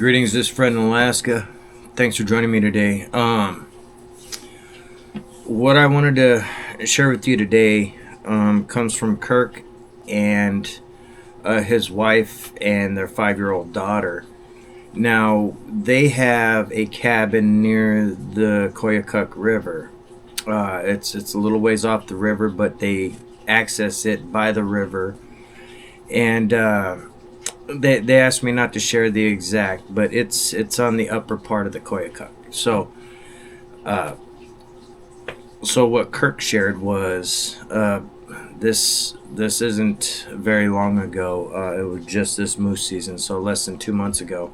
Greetings, this is Fred in Alaska. Thanks for joining me today. What I wanted to share with you today comes from Kirk and his wife and their 5-year-old daughter. Now, they have a cabin near the Koyukuk River. It's a little ways off the river, but they access it by the river. And they asked me not to share the exact, but it's on the upper part of the Koyukuk. So what Kirk shared was this isn't very long ago. It was just this moose season, so less than 2 months ago.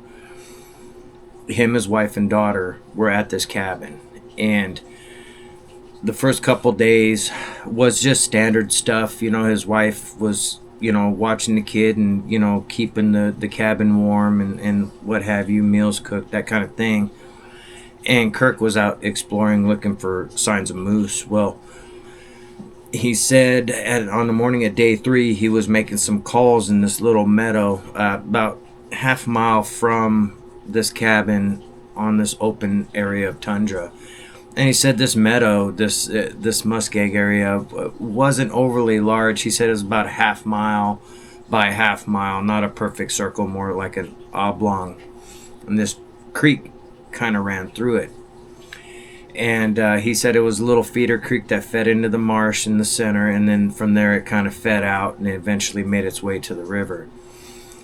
Him, his wife, and daughter were at this cabin, and the first couple days was just standard stuff. You know, his wife was, watching the kid and, keeping the cabin warm and what have you, meals cooked, that kind of thing. And Kirk was out exploring, looking for signs of moose. Well, he said on the morning of day 3, he was making some calls in this little meadow about half a mile from this cabin on this open area of tundra. And he said this meadow, this muskeg area, wasn't overly large. He said it was about a half mile by a half mile, not a perfect circle, more like an oblong. And this creek kind of ran through it. And he said it was a little feeder creek that fed into the marsh in the center, and then from there it kind of fed out and it eventually made its way to the river.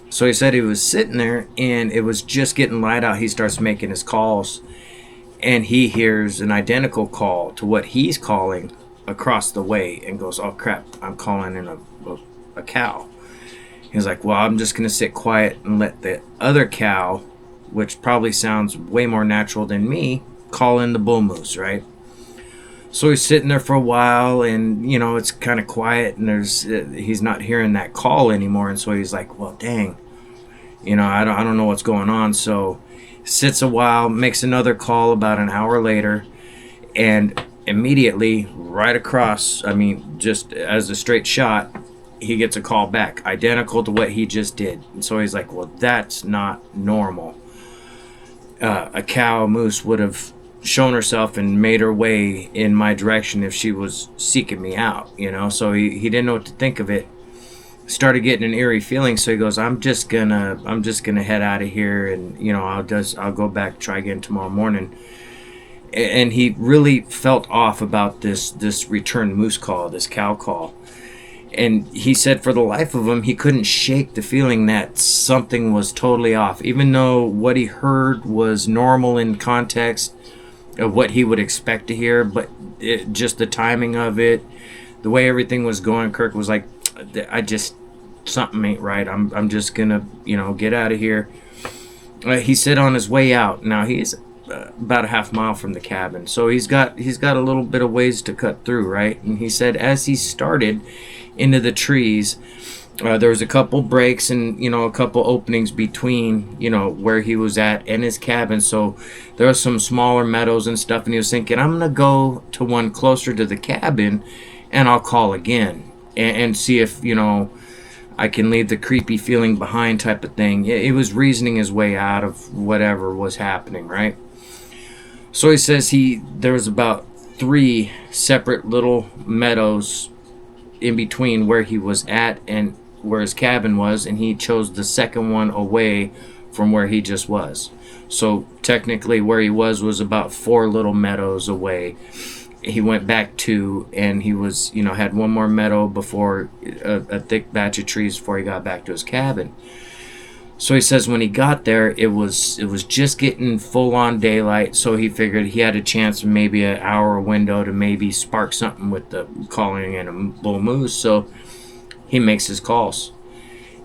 So he said he was sitting there and it was just getting light out. He starts making his calls. And he hears an identical call to what he's calling across the way and goes, "Oh crap, I'm calling in a cow." He's like, "Well, I'm just going to sit quiet and let the other cow, which probably sounds way more natural than me, call in the bull moose," right? So he's sitting there for a while and, it's kind of quiet and he's not hearing that call anymore. And so he's like, "Well, dang, I don't know what's going on." So sits a while, makes another call about an hour later, and immediately right across, just as a straight shot, he gets a call back identical to what he just did. And so he's like, "Well, that's not normal. A cow moose would have shown herself and made her way in my direction if she was seeking me out." So he didn't know what to think of it. Started getting an eerie feeling, so he goes, I'm just gonna head out of here, and I'll go back, try again tomorrow morning. And he really felt off about this return moose call, this cow call. And he said for the life of him, he couldn't shake the feeling that something was totally off, even though what he heard was normal in context of what he would expect to hear. But just the timing of it, the way everything was going, Kirk was like, something ain't right. I'm just gonna, get out of here. He said on his way out. Now he's about a half mile from the cabin, so he's got a little bit of ways to cut through, right? And he said as he started into the trees, there was a couple breaks and a couple openings between where he was at and his cabin. So there were some smaller meadows and stuff, and he was thinking, I'm gonna go to one closer to the cabin, and I'll call again. And see if, I can leave the creepy feeling behind type of thing. It was reasoning his way out of whatever was happening, right? So he says there was about 3 separate little meadows in between where he was at and where his cabin was, and he chose the second one away from where he just was. So technically where he was about 4 little meadows away. He went back to, and he was, had one more meadow before a thick batch of trees before he got back to his cabin. So he says when he got there, it was just getting full on daylight. So he figured he had a chance, maybe an hour window to maybe spark something with the calling in a bull moose. So he makes his calls.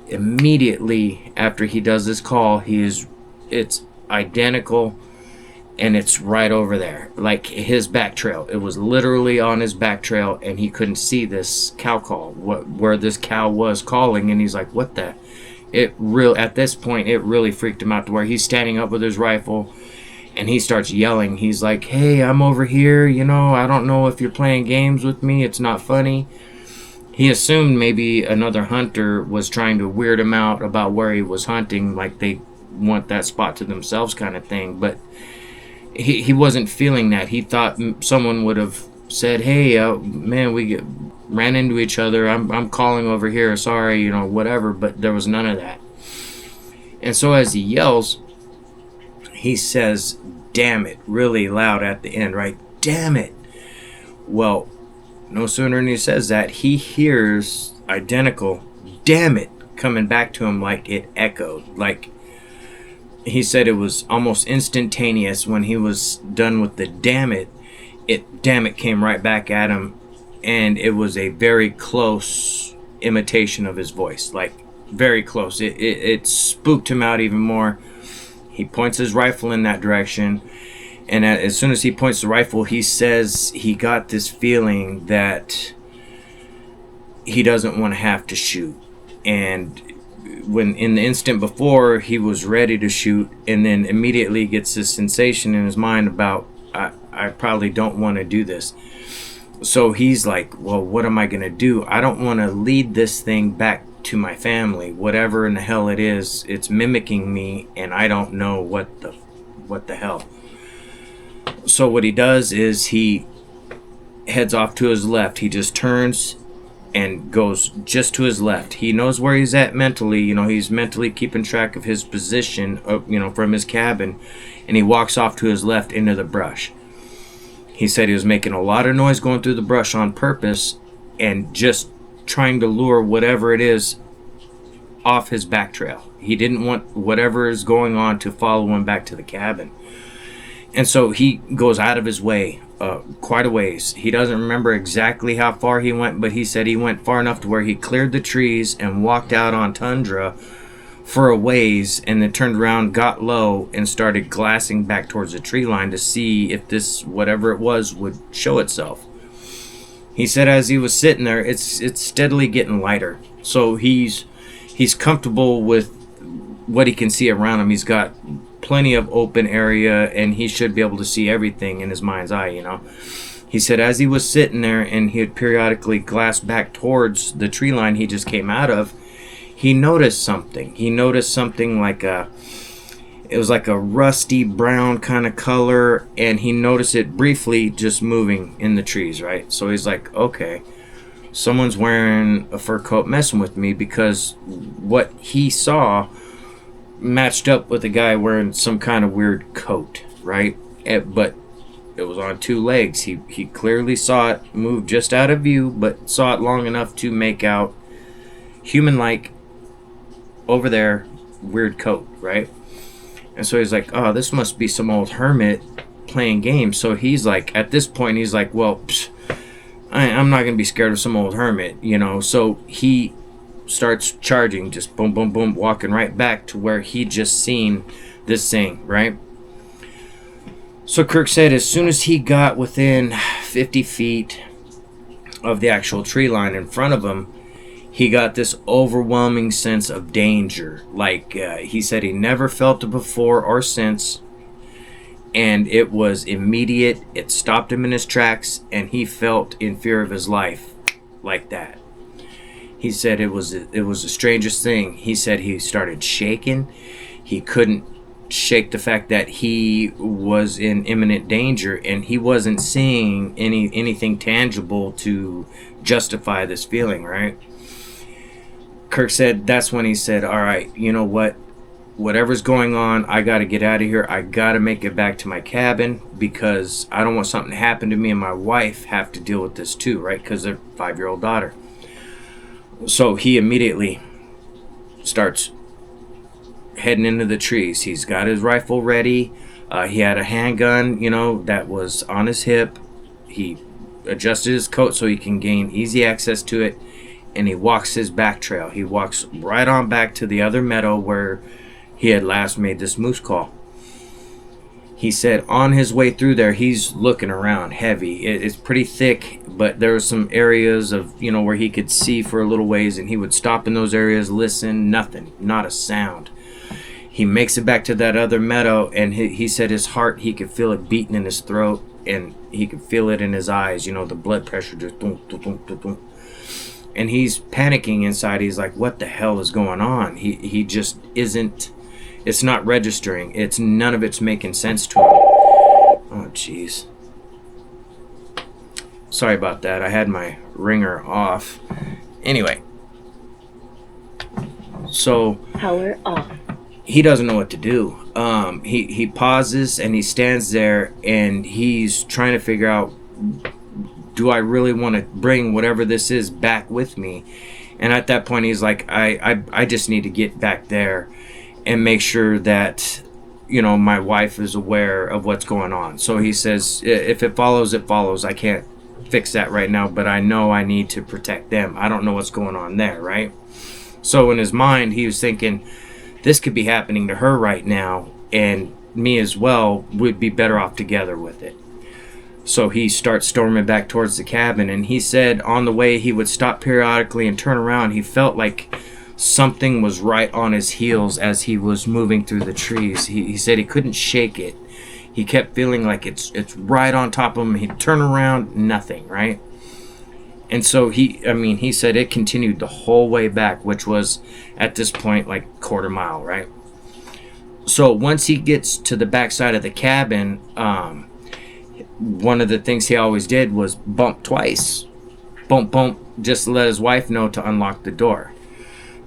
Immediately after he does this call, it's identical. And it's right over there, like his back trail. It was literally on his back trail, and he couldn't see this cow call, where this cow was calling. And he's like, "What the?" At this point, it really freaked him out to where he's standing up with his rifle, and he starts yelling. He's like, "Hey, I'm over here. I don't know if you're playing games with me. It's not funny." He assumed maybe another hunter was trying to weird him out about where he was hunting, like they want that spot to themselves kind of thing. But he wasn't feeling that. He thought someone would have said, hey, man, ran into each other. I'm calling over here. Sorry, whatever. But there was none of that. And so as he yells, he says, damn it, really loud at the end, right? Damn it. Well, no sooner than he says that, he hears identical, damn it, coming back to him like it echoed. Like, he said it was almost instantaneous when he was done with the damn it came right back at him. And it was a very close imitation of his voice, like very close. It spooked him out even more. He points his rifle in that direction. And as soon as he points the rifle, he says he got this feeling that he doesn't want to have to shoot. And when in the instant before, he was ready to shoot, and then immediately gets this sensation in his mind about, I probably don't want to do this. So he's like, well, what am I going to do? I don't want to lead this thing back to my family. Whatever in the hell it is, it's mimicking me, and I don't know what the hell. So what he does is he heads off to his left. He just turns and goes just to his left. He knows where he's at mentally. He's mentally keeping track of his position, from his cabin, and he walks off to his left into the brush. He said he was making a lot of noise going through the brush on purpose and just trying to lure whatever it is off his back trail. He didn't want whatever is going on to follow him back to the cabin. And so he goes out of his way quite a ways. He doesn't remember exactly how far he went, but he said he went far enough to where he cleared the trees and walked out on tundra for a ways, and then turned around, got low, and started glassing back towards the tree line to see if this, whatever it was, would show itself. He said as he was sitting there, it's steadily getting lighter. So he's comfortable with what he can see around him. He's got plenty of open area, and he should be able to see everything in his mind's eye. He said as he was sitting there and he had periodically glassed back towards the tree line he just came out of, he noticed something. He noticed something like it was like a rusty brown kind of color, and he noticed it briefly just moving in the trees, right? So he's like, okay, someone's wearing a fur coat messing with me, because what he saw matched up with a guy wearing some kind of weird coat, right? But it was on two legs. He clearly saw it move just out of view, but saw it long enough to make out human-like over there, weird coat, right? And so he's like, oh, this must be some old hermit playing games. So he's like, at this point, he's like, well, I'm not going to be scared of some old hermit, So he starts charging, just boom, boom, boom, walking right back to where he just seen this thing, right? So Kirk said as soon as he got within 50 feet of the actual tree line in front of him, he got this overwhelming sense of danger. Like he said he never felt it before or since, and it was immediate. It stopped him in his tracks, and he felt in fear of his life like that. He said it was the strangest thing. He said he started shaking. He couldn't shake the fact that he was in imminent danger, and he wasn't seeing anything tangible to justify this feeling, right? Kirk said that's when he said, all right, you know what? Whatever's going on, I got to get out of here. I got to make it back to my cabin, because I don't want something to happen to me and my wife have to deal with this too, right? Because they're 5-year-old daughter. So he immediately starts heading into the trees. He's got his rifle ready. He had a handgun, that was on his hip. He adjusted his coat so he can gain easy access to it, and he walks his back trail. He walks right on back to the other meadow where he had last made this moose call. He said on his way through there, he's looking around heavy. It's pretty thick, but there were some areas of, where he could see for a little ways, and he would stop in those areas, listen, nothing, not a sound. He makes it back to that other meadow, and he said his heart, he could feel it beating in his throat, and he could feel it in his eyes, the blood pressure just boom, boom, boom, boom, boom. And he's panicking inside. He's like, what the hell is going on? He just isn't It's not registering. None of it's making sense to him. Oh, jeez. Sorry about that. I had my ringer off. Anyway. So power off. He doesn't know what to do. He pauses and he stands there and he's trying to figure out, do I really want to bring whatever this is back with me? And at that point he's like, I just need to get back there and make sure that, you know, my wife is aware of what's going on. So he says, if it follows, it follows. I can't fix that right now, but I know I need to protect them. I don't know what's going on there, right? So in his mind, he was thinking, this could be happening to her right now, and me as well would be better off together with it. So he starts storming back towards the cabin, and he said on the way he would stop periodically and turn around. He felt like something was right on his heels as he was moving through the trees. He said he couldn't shake it. He kept feeling like it's right on top of him. He'd turn around, nothing, right? And so he said it continued the whole way back, which was at this point like quarter mile, right? So once he gets to the backside of the cabin, one of the things he always did was bump twice. Bump, bump, just to let his wife know to unlock the door.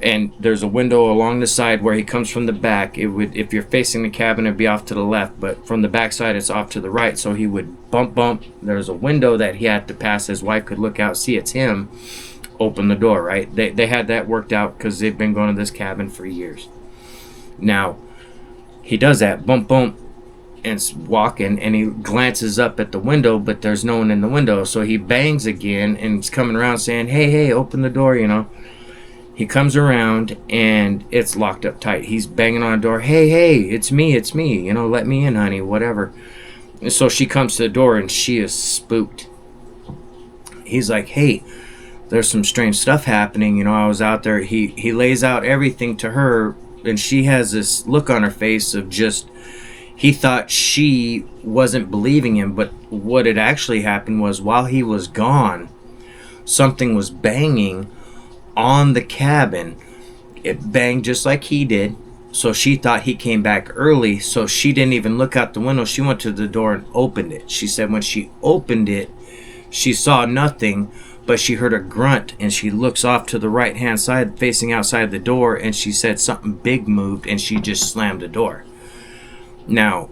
And there's a window along the side where he comes from the back. It would, if you're facing the cabin, it'd be off to the left, but from the back side, it's off to the right. So he would bump, bump. There's a window that he had to pass. His wife could look out, see it's him, open the door, right? They had that worked out because they've been going to this cabin for years. Now, he does that, bump, bump, and walking, and he glances up at the window, but there's no one in the window. So he bangs again, and he's coming around saying, hey, open the door, you know. He comes around and it's locked up tight. He's banging on the door. Hey, it's me. You know, let me in, honey, whatever. And so she comes to the door and she is spooked. He's like, hey, there's some strange stuff happening. You know, I was out there. He lays out everything to her and she has this look on her face of just, he thought she wasn't believing him. But what had actually happened was while he was gone, something was banging on the cabin. It banged just like he did. So she thought he came back early. So she didn't even look out the window. She went to the door and opened it. She said when she opened it, she saw nothing, but she heard a grunt and she looks off to the right hand side facing outside the door, and she said something big moved and she just slammed the door. Now,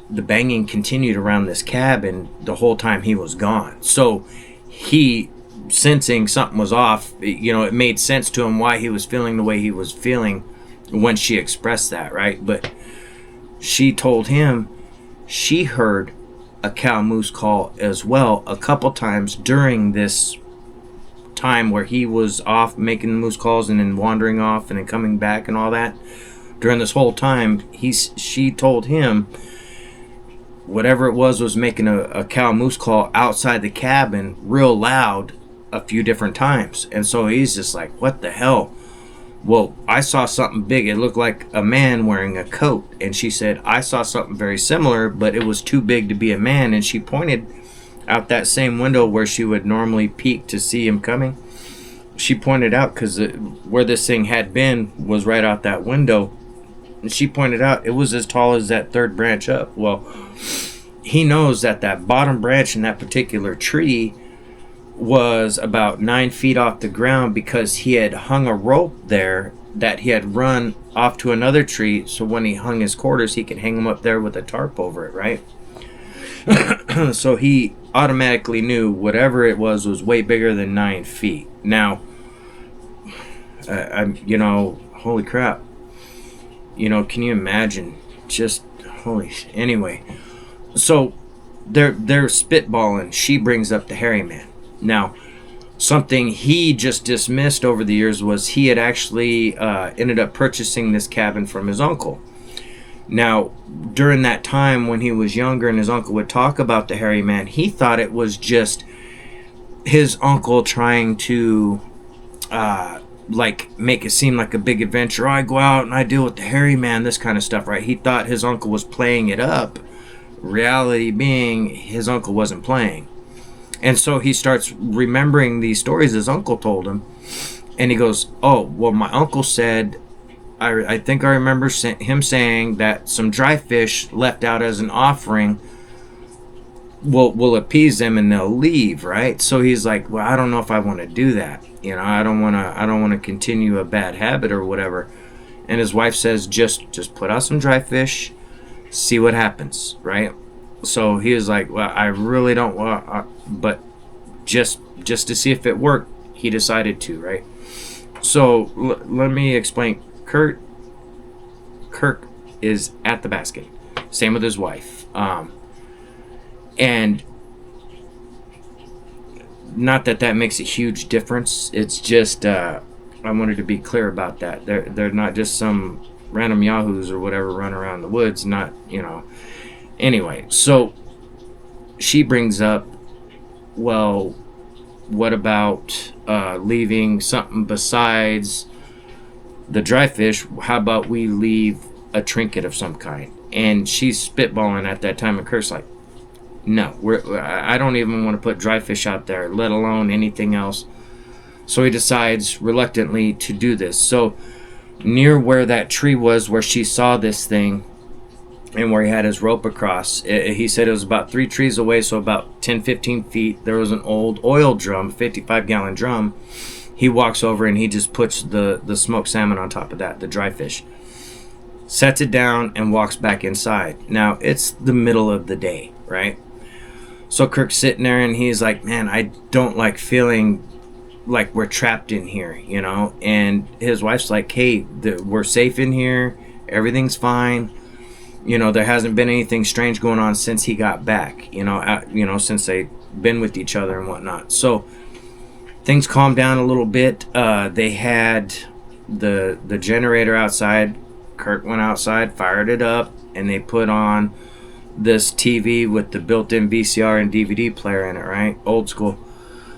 the banging continued around this cabin the whole time he was gone. So he, sensing something was off, you know, it made sense to him why he was feeling the way he was feeling when she expressed that, right? But she told him she heard a cow moose call as well a couple times during this time where he was off making moose calls and then wandering off and then coming back and all that. During this whole time, she told him whatever it was making a cow moose call outside the cabin real loud a few different times. And so he's just like, what the hell? Well, I saw something big. It looked like a man wearing a coat. And she said, I saw something very similar, but it was too big to be a man. And she pointed out that same window where she would normally peek to see him coming. She pointed out, because where this thing had been was right out that window. And she pointed out it was as tall as that third branch up. Well, he knows that that bottom branch in that particular tree was about 9 feet off the ground because he had hung a rope there that he had run off to another tree, so when he hung his quarters he could hang them up there with a tarp over it, right? So he automatically knew whatever it was way bigger than 9 feet. Now, I'm, you know, holy crap, you know, can you imagine? Just holy anyway, so they're spitballing. She brings up the hairy man. Now, something he just dismissed over the years was he had actually ended up purchasing this cabin from his uncle. Now, during that time when he was younger and his uncle would talk about the hairy man, he thought it was just his uncle trying to like make it seem like a big adventure. Oh, I go out and I deal with the hairy man, this kind of stuff, right? He thought his uncle was playing it up. Reality being, his uncle wasn't playing. And so he starts remembering these stories his uncle told him. And he goes, oh, well, my uncle said I think I remember him saying that some dry fish left out as an offering will appease them and they'll leave, right? So he's like, well, I don't know if I want to do that. I don't want to continue a bad habit or whatever. And his wife says, just put out some dry fish, see what happens, right? So he was like, well, I really don't want, but just to see if it worked, he decided to, right? So let me explain. Kirk is at the basket. Same with his wife. And not that makes a huge difference. It's just I wanted to be clear about that. They're not just some random yahoos or whatever run around the woods. Not Anyway, so she brings up, well, what about leaving something besides the dry fish? How about we leave a trinket of some kind? And she's spitballing at that time, and Kurt's like, no, I don't even want to put dry fish out there, let alone anything else. So he decides reluctantly to do this. So near where that tree was where she saw this thing and where he had his rope across, he said it was about 3 trees away, so about 10-15 feet. There was an old oil drum, 55-gallon drum. He walks over and he just puts the smoked salmon on top of that, the dry fish, sets it down and walks back inside. Now it's the middle of the day, right? So Kirk's sitting there and he's like, man, I don't like feeling like we're trapped in here, And his wife's like, hey, we're safe in here. Everything's fine. There hasn't been anything strange going on since he got back, since they've been with each other and whatnot. So things calmed down a little bit. They had the generator outside. Kirk went outside, fired it up, and they put on this TV with the built-in VCR and DVD player in it, right? Old school.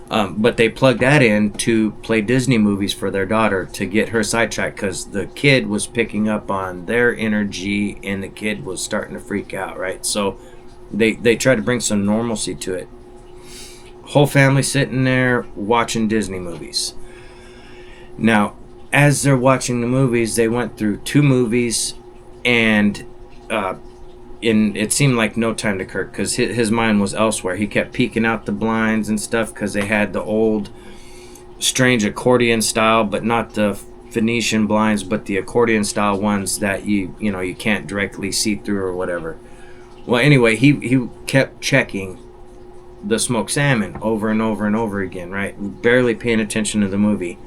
But they plugged that in to play Disney movies for their daughter to get her sidetracked because the kid was picking up on their energy and the kid was starting to freak out, right? So they tried to bring some normalcy to it. Whole family sitting there watching Disney movies. Now, as they're watching the movies, they went through 2 movies, and it seemed like no time to Kirk because his mind was elsewhere. He kept peeking out the blinds and stuff because they had the old strange accordion style, but not the Phoenician blinds, but the accordion style ones that you can't directly see through or whatever. Well, anyway, he kept checking the smoked salmon over and over and over again, right? Barely paying attention to the movie.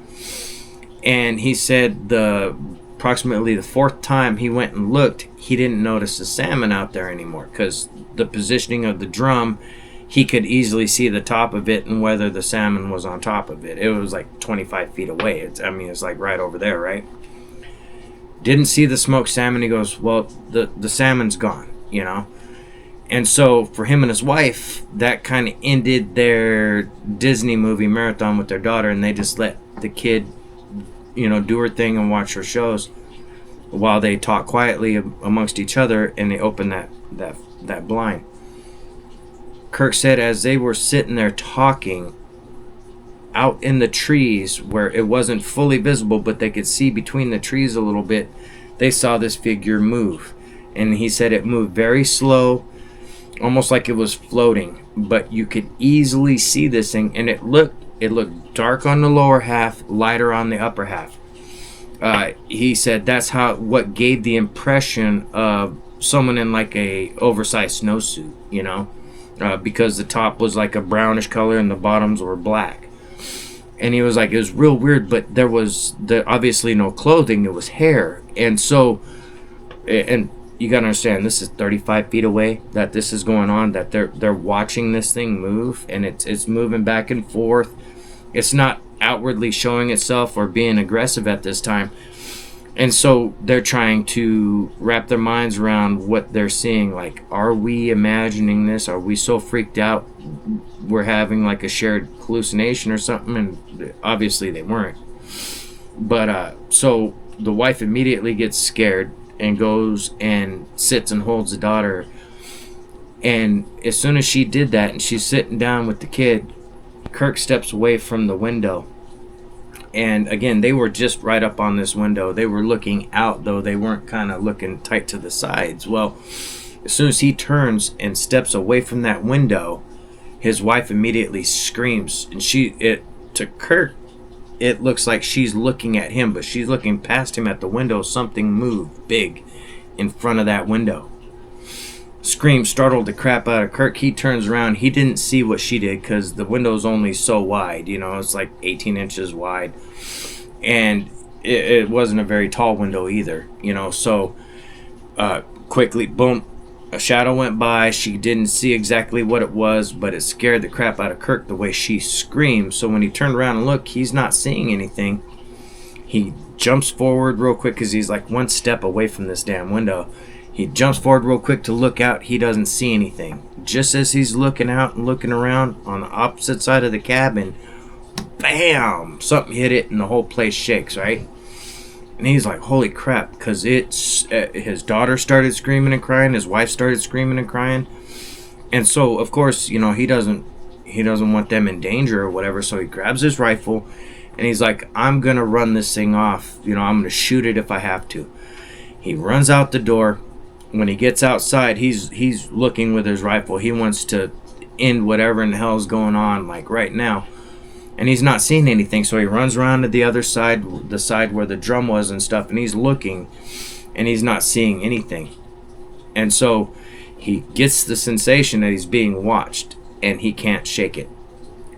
And he said approximately the 4th time he went and looked, he didn't notice the salmon out there anymore because the positioning of the drum, he could easily see the top of it and whether the salmon was on top of it. It was like 25 feet away. It's like right over there, right? Didn't see the smoked salmon. He goes, well, the salmon's gone, And so for him and his wife, that kind of ended their Disney movie marathon with their daughter, and they just let the kid do her thing and watch her shows while they talk quietly amongst each other, and they open that blind. Kirk said as they were sitting there talking out in the trees where it wasn't fully visible but they could see between the trees a little bit, they saw this figure move. And he said it moved very slow, almost like it was floating, but you could easily see this thing, and it looked dark on the lower half, lighter on the upper half. He said that's what gave the impression of someone in like a oversized snowsuit, because the top was like a brownish color and the bottoms were black. And he was like, it was real weird, but there was obviously no clothing, it was hair. And so, and you gotta understand, this is 35 feet away that this is going on, that they're watching this thing move, and it's moving back and forth. It's not outwardly showing itself or being aggressive at this time. And so they're trying to wrap their minds around what they're seeing. Like, are we imagining this? Are we so freaked out we're having like a shared hallucination or something? And obviously they weren't. But so the wife immediately gets scared and goes and sits and holds the daughter. And as soon as she did that and she's sitting down with the kid, Kirk steps away from the window, And again, they were just right up on this window. They were looking out, though. They weren't kind of looking tight to the sides. Well, as soon as he turns and steps away from that window, his wife immediately screams. And to Kirk, it looks like she's looking at him, but she's looking past him at the window. Something moved big in front of that window. Scream startled the crap out of Kirk. He turns around. He didn't see what she did because the window's only so wide. It's like 18 inches wide. And it wasn't a very tall window either. So quickly, boom, a shadow went by. She didn't see exactly what it was, but it scared the crap out of Kirk the way she screamed. So when he turned around and looked, he's not seeing anything. He jumps forward real quick because he's like one step away from this damn window. He jumps forward real quick to look out. He doesn't see anything. Just as he's looking out and looking around on the opposite side of the cabin, bam! Something hit it and the whole place shakes, right? And he's like, holy crap, because his daughter started screaming and crying. His wife started screaming and crying. And so, of course, he doesn't want them in danger or whatever. So he grabs his rifle and he's like, I'm going to run this thing off. I'm going to shoot it if I have to. He runs out the door. When he gets outside, he's looking with his rifle. He wants to end whatever in the hell is going on, like right now. And he's not seeing anything, so he runs around to the other side, the side where the drum was and stuff, and he's looking, and he's not seeing anything. And so he gets the sensation that he's being watched, and he can't shake it.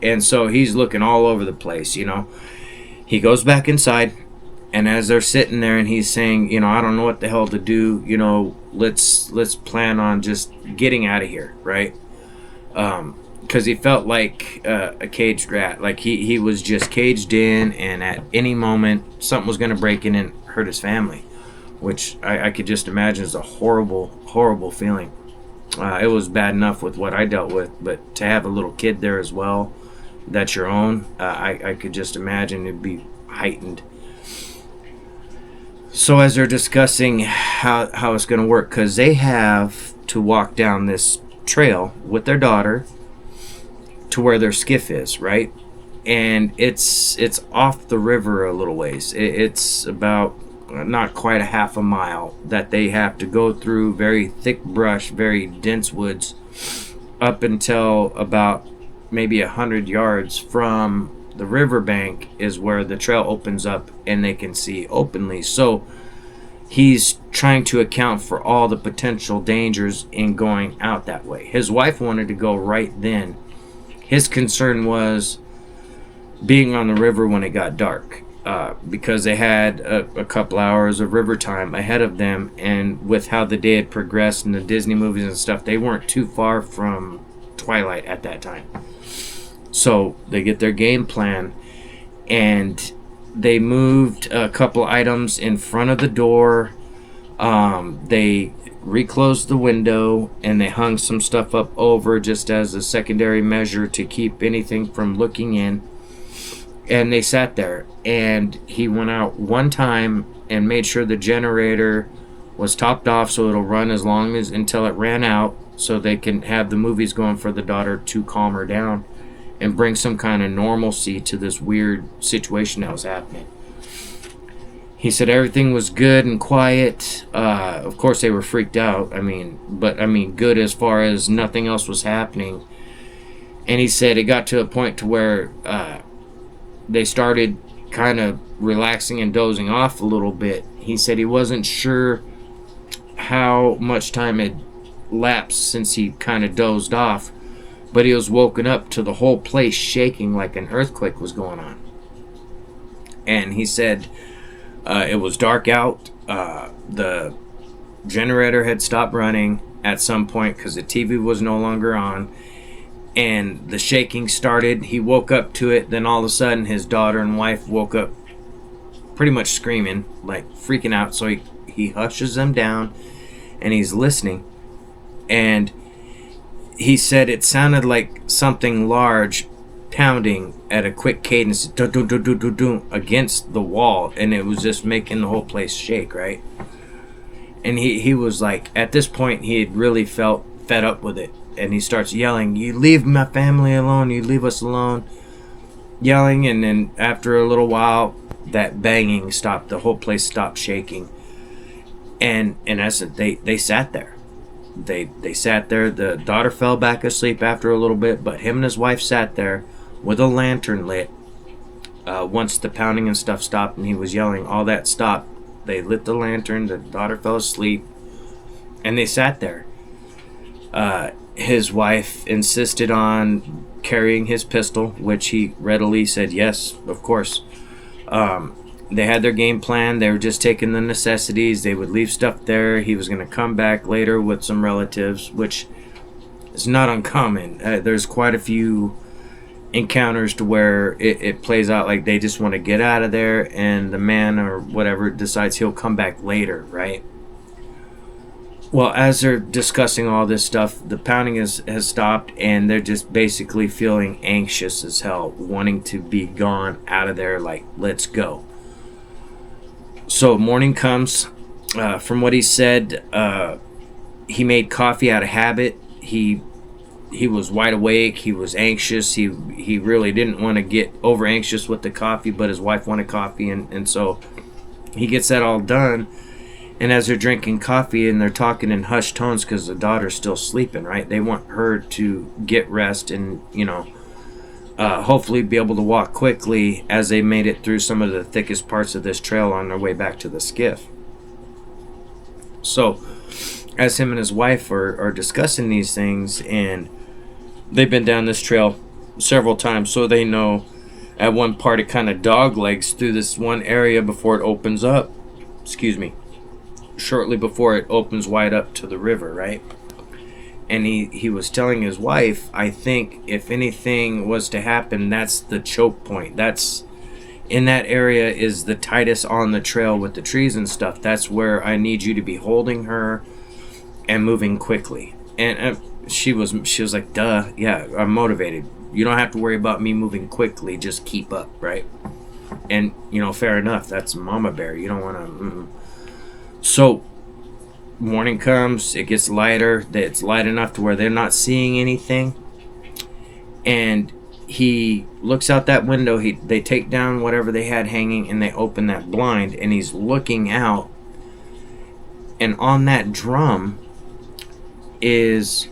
And so he's looking all over the place, He goes back inside. And as they're sitting there and he's saying, I don't know what the hell to do, let's plan on just getting out of here, right? Because he felt like a caged rat. Like he was just caged in, and at any moment, something was going to break in and hurt his family, which I could just imagine is a horrible, horrible feeling. It was bad enough with what I dealt with, but to have a little kid there as well, that's your own, I could just imagine it'd be heightened. So as they're discussing how it's going to work, because they have to walk down this trail with their daughter to where their skiff is, right? And it's off the river a little ways. It's about not quite a half a mile that they have to go through very thick brush, very dense woods, up until about maybe 100 yards from the riverbank is where the trail opens up and they can see openly. So he's trying to account for all the potential dangers in going out that way. His wife wanted to go right then. His concern was being on the river when it got dark, because they had a couple hours of river time ahead of them, and with how the day had progressed in the Disney movies and stuff, they weren't too far from twilight at that time. So they get their game plan, and they moved a couple items in front of the door. They reclosed the window, and they hung some stuff up over just as a secondary measure to keep anything from looking in. And they sat there, and he went out one time and made sure the generator was topped off so it'll run as long as until it ran out, so they can have the movies going for the daughter to calm her down and bring some kind of normalcy to this weird situation that was happening. He said everything was good and quiet. Of course, they were freaked out. But good as far as nothing else was happening. And he said it got to a point to where they started kind of relaxing and dozing off a little bit. He said he wasn't sure how much time had lapsed since he kind of dozed off, but he was woken up to the whole place shaking like an earthquake was going on. And he said it was dark out. The generator had stopped running at some point because the TV was no longer on, and the shaking started. He woke up to it. Then all of a sudden his daughter and wife woke up pretty much screaming, like freaking out. So he hushes them down and he's listening, and he said it sounded like something large pounding at a quick cadence against the wall, and it was just making the whole place shake, right? And he was like, at this point he had really felt fed up with it, and he starts yelling, "You leave my family alone, you leave us alone." yelling, and then after a little while, that banging stopped. The whole place stopped shaking, and in essence, they sat there. They sat there. The daughter fell back asleep after a little bit, but him and his wife sat there with a lantern lit. Once the pounding and stuff stopped and he was yelling, all that stopped. They lit the lantern. The daughter fell asleep, and they sat there. His wife insisted on carrying his pistol, which he readily said yes, of course. They had their game plan. They were just taking the necessities. They would leave stuff there. He was going to come back later with some relatives, which is not uncommon. There's quite a few encounters to where it plays out like they just want to get out of there, and the man or whatever decides he'll come back later, right? Well, as they're discussing all this stuff, the pounding has stopped, and they're just basically feeling anxious as hell, wanting to be gone out of there, like, let's go. So morning comes. From what he said, he made coffee out of habit. He was wide awake. He was anxious. He really didn't want to get over anxious with the coffee, but his wife wanted coffee, and so he gets that all done. And as they're drinking coffee and they're talking in hushed tones because the daughter's still sleeping, right? They want her to get rest and, hopefully be able to walk quickly as they made it through some of the thickest parts of this trail on their way back to the skiff. So as him and his wife are discussing these things, and they've been down this trail several times, so they know at one part it kind of dog legs through this one area before it opens up. Shortly before it opens wide up to the river, right? And he was telling his wife, I think if anything was to happen, that's the choke point. That's in that area is the tightest on the trail with the trees and stuff. That's where I need you to be holding her and moving quickly. And she was like, duh, yeah, I'm motivated. You don't have to worry about me moving quickly. Just keep up, right? And fair enough. That's mama bear. You don't want to. So morning comes, it gets lighter. It's light enough to where they're not seeing anything. And he looks out that window. They take down whatever they had hanging and they open that blind, and he's looking out. And on that drum is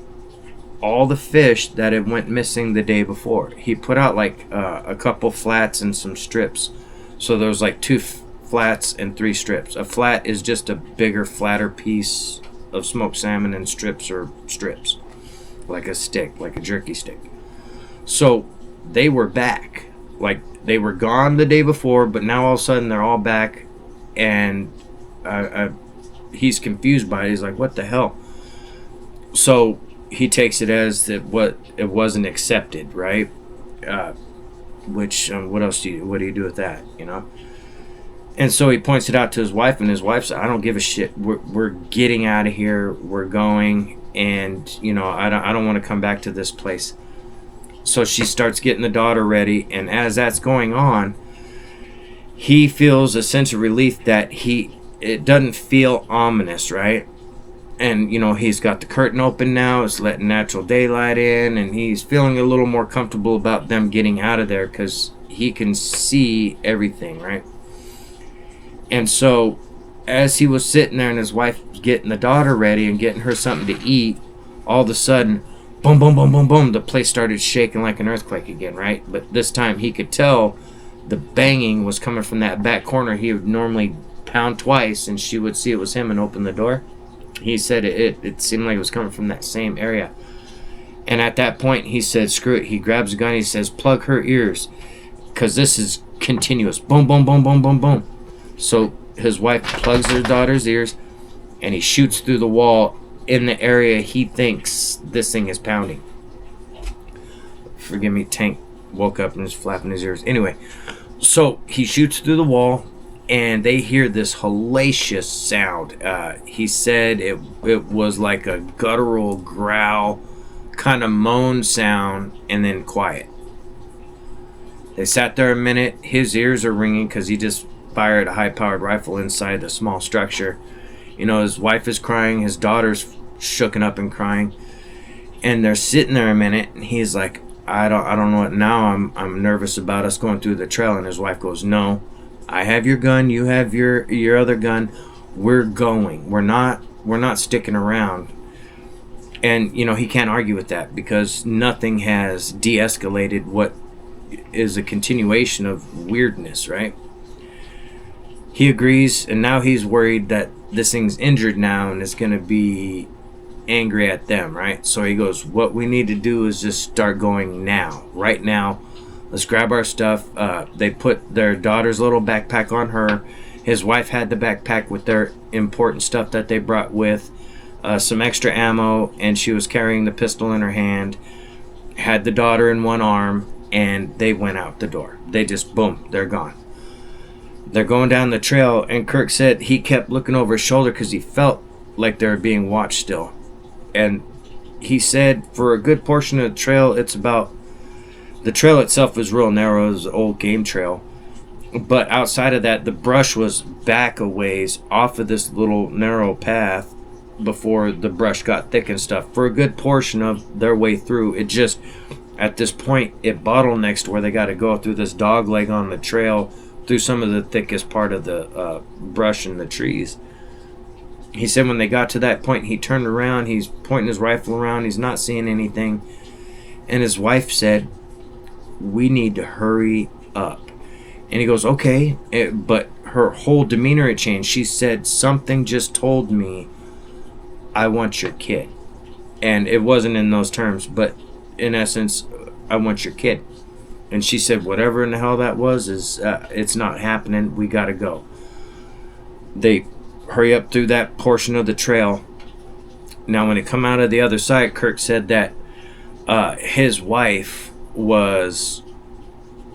all the fish that had went missing the day before. He put out like a couple flats and some strips. So there was like 2 flats and 3 strips. A flat is just a bigger, flatter piece of smoked salmon, and strips are strips, like a stick, like a jerky stick. So they were back. Like they were gone the day before, but now all of a sudden they're all back, and he's confused by it. He's like, what the hell? So he takes it as that what it wasn't accepted, right? Which what else do you do with that, And so he points it out to his wife, and his wife said, I don't give a shit. We're getting out of here. We're going, and I don't want to come back to this place. So she starts getting the daughter ready, and as that's going on, he feels a sense of relief that it doesn't feel ominous, right? And he's got the curtain open now. It's letting natural daylight in, and he's feeling a little more comfortable about them getting out of there because he can see everything, right? And so as he was sitting there and his wife was getting the daughter ready and getting her something to eat, all of a sudden, boom, boom, boom, boom, boom, the place started shaking like an earthquake again, right? But this time he could tell the banging was coming from that back corner. He would normally pound twice and she would see it was him and open the door. He said it seemed like it was coming from that same area. And at that point he said, screw it. He grabs a gun. He says, plug her ears, because this is continuous. Boom, boom, boom, boom, boom, boom. So his wife plugs her daughter's ears, and he shoots through the wall in the area he thinks this thing is pounding. Forgive me, Tank woke up and is flapping his ears. Anyway, so he shoots through the wall, and they hear this hellacious sound. He said it was like a guttural growl, kind of moan sound, and then quiet. They sat there a minute. His ears are ringing because he just fired a high-powered rifle inside the small structure. His wife is crying. His daughter's shooken up and crying. And they're sitting there a minute, and he's like, I don't know what now. I'm nervous about us going through the trail. And his wife goes, no, I have your gun, you have your other gun. We're going. We're not sticking around. And he can't argue with that because nothing has de-escalated what is a continuation of weirdness, right? He agrees, and now he's worried that this thing's injured now and it's going to be angry at them, right? So he goes, what we need to do is just start going now, right now. Let's grab our stuff. They put their daughter's little backpack on her. His wife had the backpack with their important stuff that they brought with, some extra ammo, and she was carrying the pistol in her hand, had the daughter in one arm, and they went out the door. They just, boom, they're gone. They're going down the trail, and Kirk said he kept looking over his shoulder because he felt like they were being watched still. And he said for a good portion of the trail, the trail itself was real narrow. It was an old game trail. But outside of that, the brush was back a ways off of this little narrow path before the brush got thick and stuff. For a good portion of their way through, it just, at this point, it bottlenecks to where they got to go through this dog leg on the trail through some of the thickest part of the brush and the trees. He said when they got to that point, he turned around, he's pointing his rifle around, he's not seeing anything. And his wife said, we need to hurry up. And he goes, okay. But her whole demeanor had changed. She said, something just told me I want your kid. And it wasn't in those terms, but in essence, I want your kid. And she said, whatever in the hell that was, it's not happening. We got to go. They hurry up through that portion of the trail. Now, when they come out of the other side, Kirk said that his wife was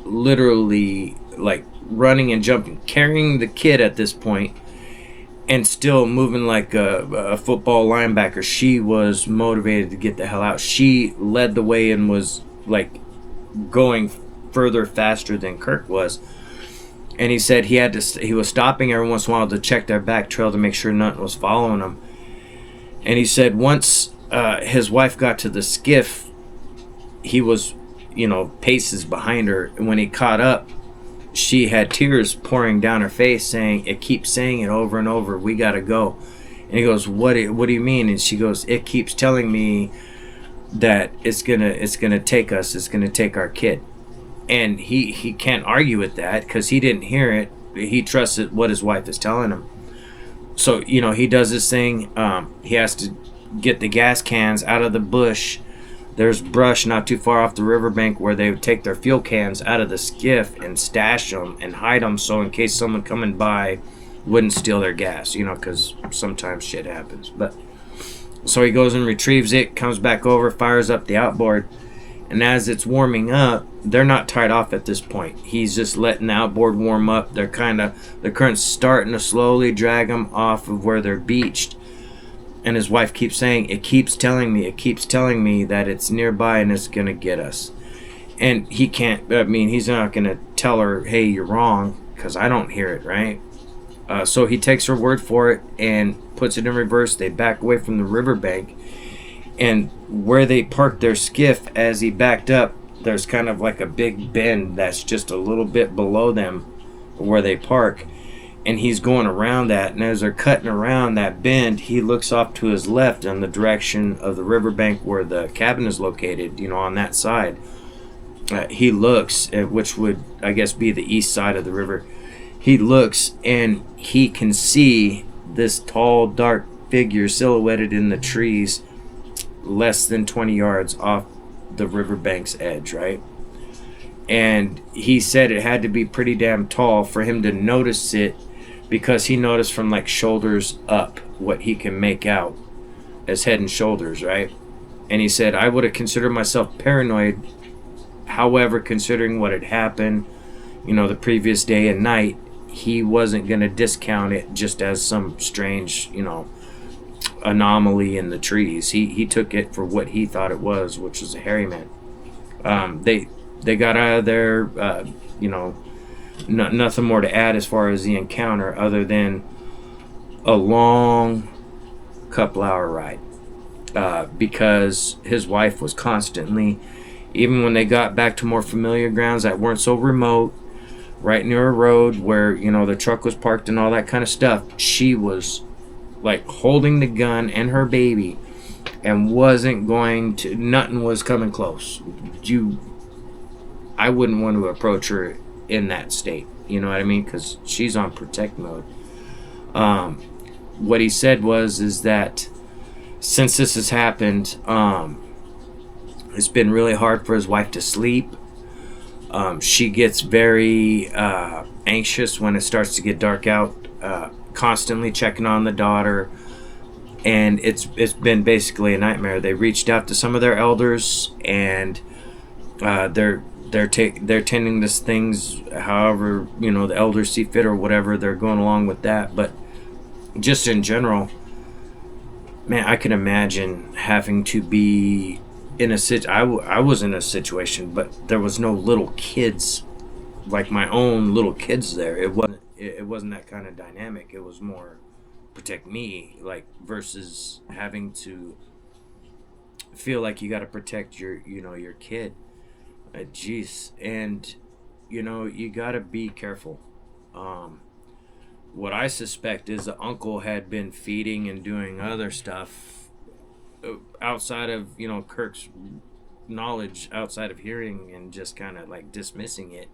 literally like running and jumping, carrying the kid at this point, and still moving like a football linebacker. She was motivated to get the hell out. She led the way and was like going further faster than Kirk was. And he said he was stopping every once in a while to check their back trail to make sure nothing was following him. And he said once his wife got to the skiff, he was, paces behind her. And when he caught up, she had tears pouring down her face, saying, it keeps saying it over and over, we gotta go. And he goes, what do you mean? And she goes, it keeps telling me that it's gonna take us, it's gonna take our kid. And he can't argue with that because he didn't hear it. He trusts what his wife is telling him. So he does this thing. He has to get the gas cans out of the bush. There's brush not too far off the riverbank where they would take their fuel cans out of the skiff and stash them and hide them, so in case someone coming by wouldn't steal their gas, because sometimes shit happens. But so he goes and retrieves it, comes back over, fires up the outboard, and as it's warming up, they're not tied off at this point. He's just letting the outboard warm up. The current's starting to slowly drag them off of where they're beached. And his wife keeps saying, it keeps telling me that it's nearby and it's going to get us. And he's not going to tell her, hey, you're wrong, because I don't hear it, right? So he takes her word for it and puts it in reverse. They back away from the riverbank. And where they parked their skiff, as he backed up, there's kind of like a big bend that's just a little bit below them where they park. And he's going around that, and as they're cutting around that bend, he looks off to his left in the direction of the riverbank where the cabin is located, on that side. He looks at, which would, I guess, be the east side of the river. He looks, and he can see this tall, dark figure silhouetted in the trees less than 20 yards off the riverbank's edge, right? And he said it had to be pretty damn tall for him to notice it, because he noticed from like shoulders up what he can make out as head and shoulders, right? And he said, I would have considered myself paranoid. However, considering what had happened, the previous day and night, he wasn't going to discount it just as some strange, anomaly in the trees. He took it for what he thought it was, which was a hairy man. They got out of there, nothing more to add as far as the encounter other than a long couple hour ride, because his wife was constantly even when they got back to more familiar grounds that weren't so remote, right near a road where, you know, the truck was parked and all that kind of stuff, she was like holding the gun and her baby and wasn't going to, nothing was coming close. I wouldn't want to approach her in that state, you know what I mean? Because she's on protect mode. What he said is that since this has happened, it's been really hard for his wife to sleep. She gets very anxious when it starts to get dark out, constantly checking on the daughter, and it's been basically a nightmare. They reached out to some of their elders, and they're tending to things however, you know, the elders see fit or whatever. They're going along with that, but just in general, man, I can imagine having to be in a I was in a situation, but there was no little kids, like my own little kids there. It wasn't that kind of dynamic. It was more protect me, like, versus having to feel like you got to protect your, you know, your kid. Jeez. And you know, you got to be careful. What I suspect is the uncle had been feeding and doing other stuff outside of, you know, Kirk's knowledge, outside of hearing, and just kind of like dismissing it.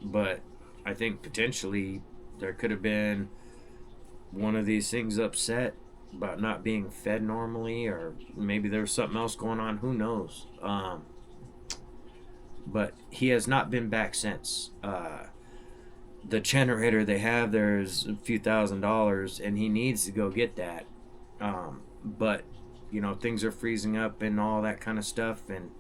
But I think potentially there could have been one of these things upset about not being fed normally, or maybe there was something else going on. Who knows? But he has not been back since. The generator they have, there's a few $1,000s, and he needs to go get that. But you know, things are freezing up and all that kind of stuff, and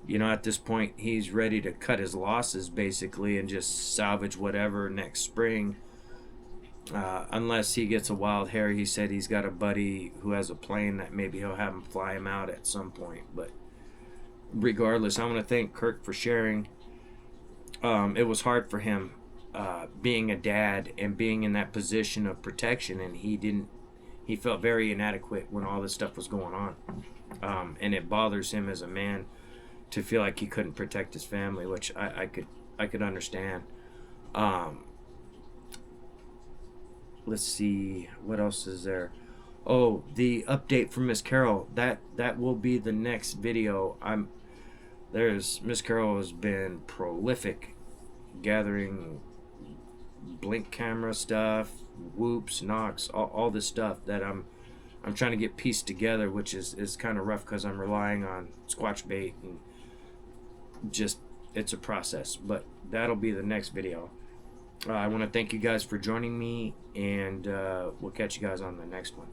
you know, at this point he's ready to cut his losses basically and just salvage whatever next spring, unless he gets a wild hair. He said he's got a buddy who has a plane that maybe he'll have him fly him out at some point. But regardless, I want to thank Kirk for sharing. It was hard for him, being a dad and being in that position of protection, and he felt very inadequate when all this stuff was going on, and it bothers him as a man to feel like he couldn't protect his family, which I could understand. Let's see, what else is there? Oh, the update from Miss Carol, that will be the next video. Miss Carol has been prolific gathering blink camera stuff, whoops, knocks, all this stuff that I'm trying to get pieced together, which is kind of rough because I'm relying on squatch bait, and just, it's a process. But that'll be the next video. I want to thank you guys for joining me, and we'll catch you guys on the next one.